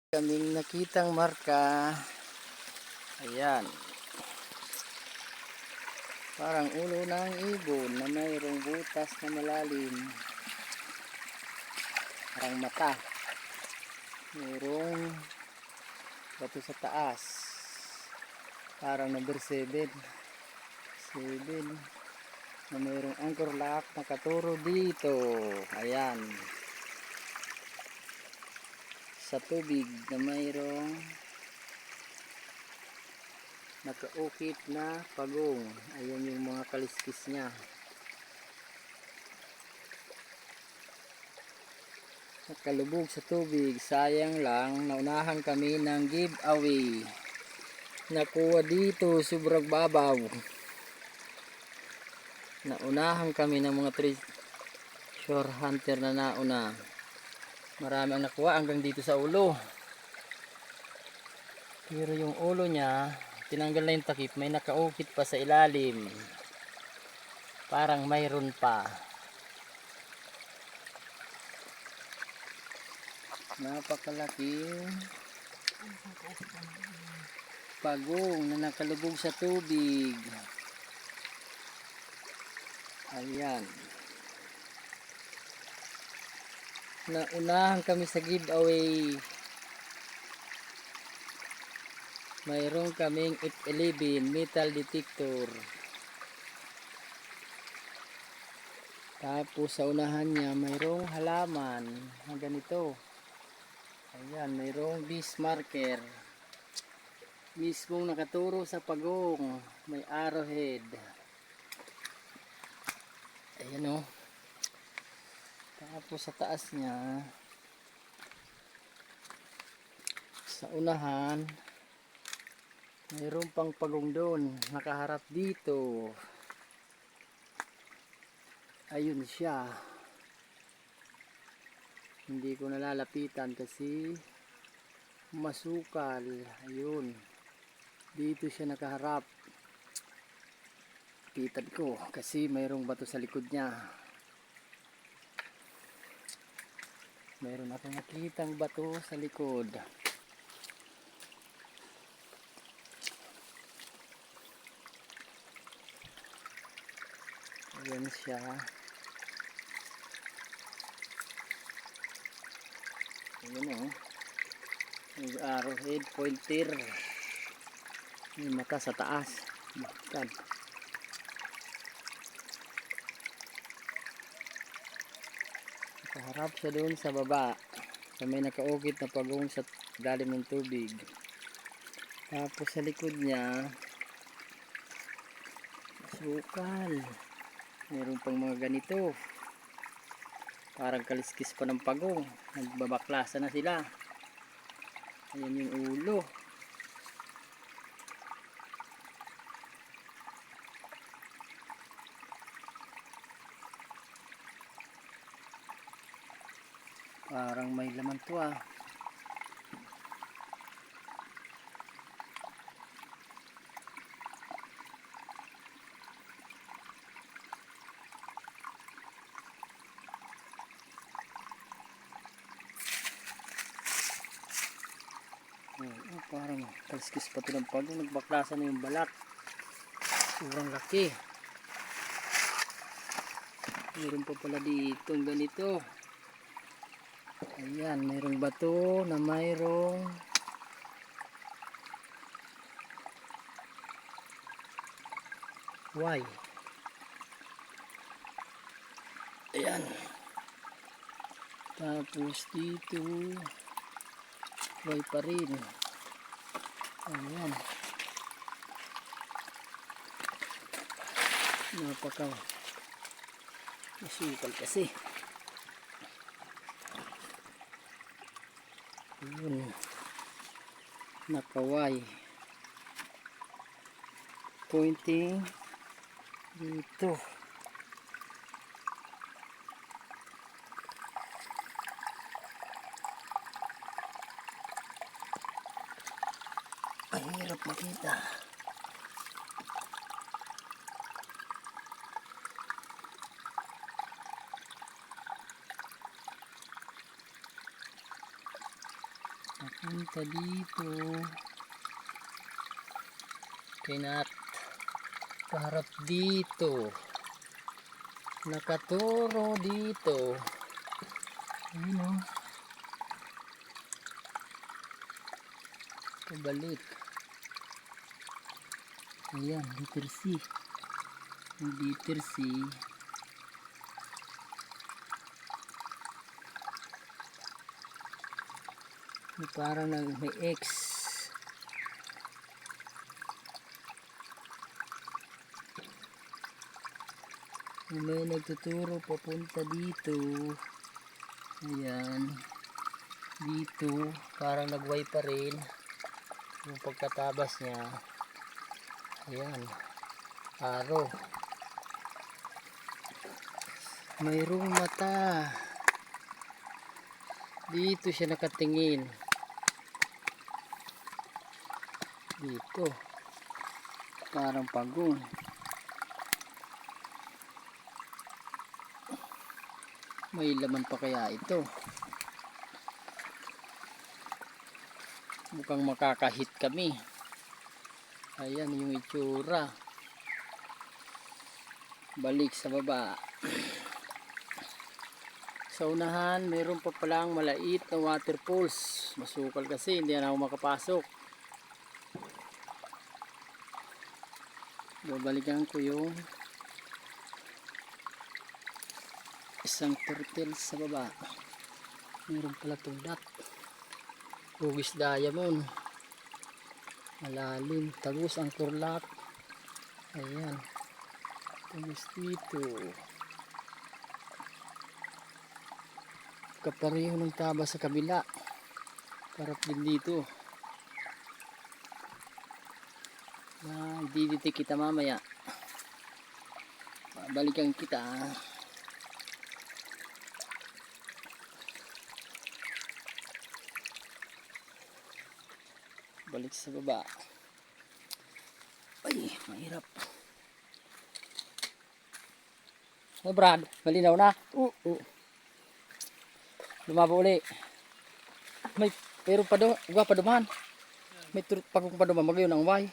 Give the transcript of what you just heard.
Kaming nakitang marka. Ayan, parang ulo ng ibon na mayroong butas na malalim, parang mata, mayroong bato sa taas, parang number 7 na mayroong anchor lock na katuro dito. Ayan, sa tubig na mayroong nakaukit na pagong. Ayan yung mga kaliskis niya. Nakalubog sa tubig. Sayang lang, naunahan kami ng giveaway. Nakuha dito sobrang babaw. Naunahan kami ng mga treasure hunter na nauna. Marami ang nakuha hanggang dito sa ulo. Pero yung ulo niya, tinanggal na yung takip, may nakaukit pa sa ilalim. Parang mayroon pa. Napakalaking pagong na nakalubog sa tubig. Ayan. Naunahan kami sa giveaway. Mayroon kaming F11 metal detector. Tapos sa unahan niya mayroong halaman na ganito. Ayan, mayroong beast marker. Mismong nakaturo sa pagong. May arrowhead. Ayan o. Tapos sa taas niya, sa unahan, mayroon pang pagong doon. Nakaharap dito. Ayun siya. Hindi ko nalalapitan kasi masukal. Ayun. Dito siya nakaharap. Lapitan ko kasi mayroong bato sa likod niya. Mayroon akong nakitang bato sa likod. Ayan siya. Ayan o. May arrowhead pointer. May mata sa taas. Bakit? Nakaharap siya doon sa baba. Sa may nakaukit na pagong sa dalim ng tubig. Tapos sa likod niya, sukal. Meron pang mga ganito. Parang kaliskis pa ng pagong. Nagbabaklasa na sila. Ayan yung ulo. Parang may laman to ah. Parang kaliskis pa to ng pagong. Nagbaklasa na yung balat. Sobrang laki. Meron pa pala dito ganito. Ayan, mayroong bato na mayroong Y. Ayan. Tapos dito Y pa rin. Ayan. Napaka masukal kasi. Ayan. Nakaway. Pointing dito. Ang hirap makita. Papunta dito. Kinat. Paharap dito. Nakaturo dito. Ayun o. Pabalik. Ayan, liter C. Yung liter C. Parang may X. May nagtuturo papunta dito. Ayan. Dito. Parang nagway pa rin. Yung pagkatabas niya. Ayan. Araw. Mayroong mata. Dito siya nakatingin. Dito. Parang pagong. May laman pa kaya ito? Mukhang makakahit kami. Ayan yung itsura. Balik sa baba. Sa unahan, mayroon pa palang malait na waterfalls. Masukal kasi, hindi na ako makapasok. Babalikan ko yung isang turtle sa baba. Mayroon pala tugdat. Hugis diamond. Malalim. Tagus ang kurlap. Ayan. Tagus dito. Kapareho ng taba sa kabila. Parap din dito. Diditi kita mamaya. Balikan kita. Balik sa baba. Ay, mahirap. Oh, Brad, malinaw na. Lumabo uli. May pero pa do, pa duman. May pagong pa duman magayon ang way.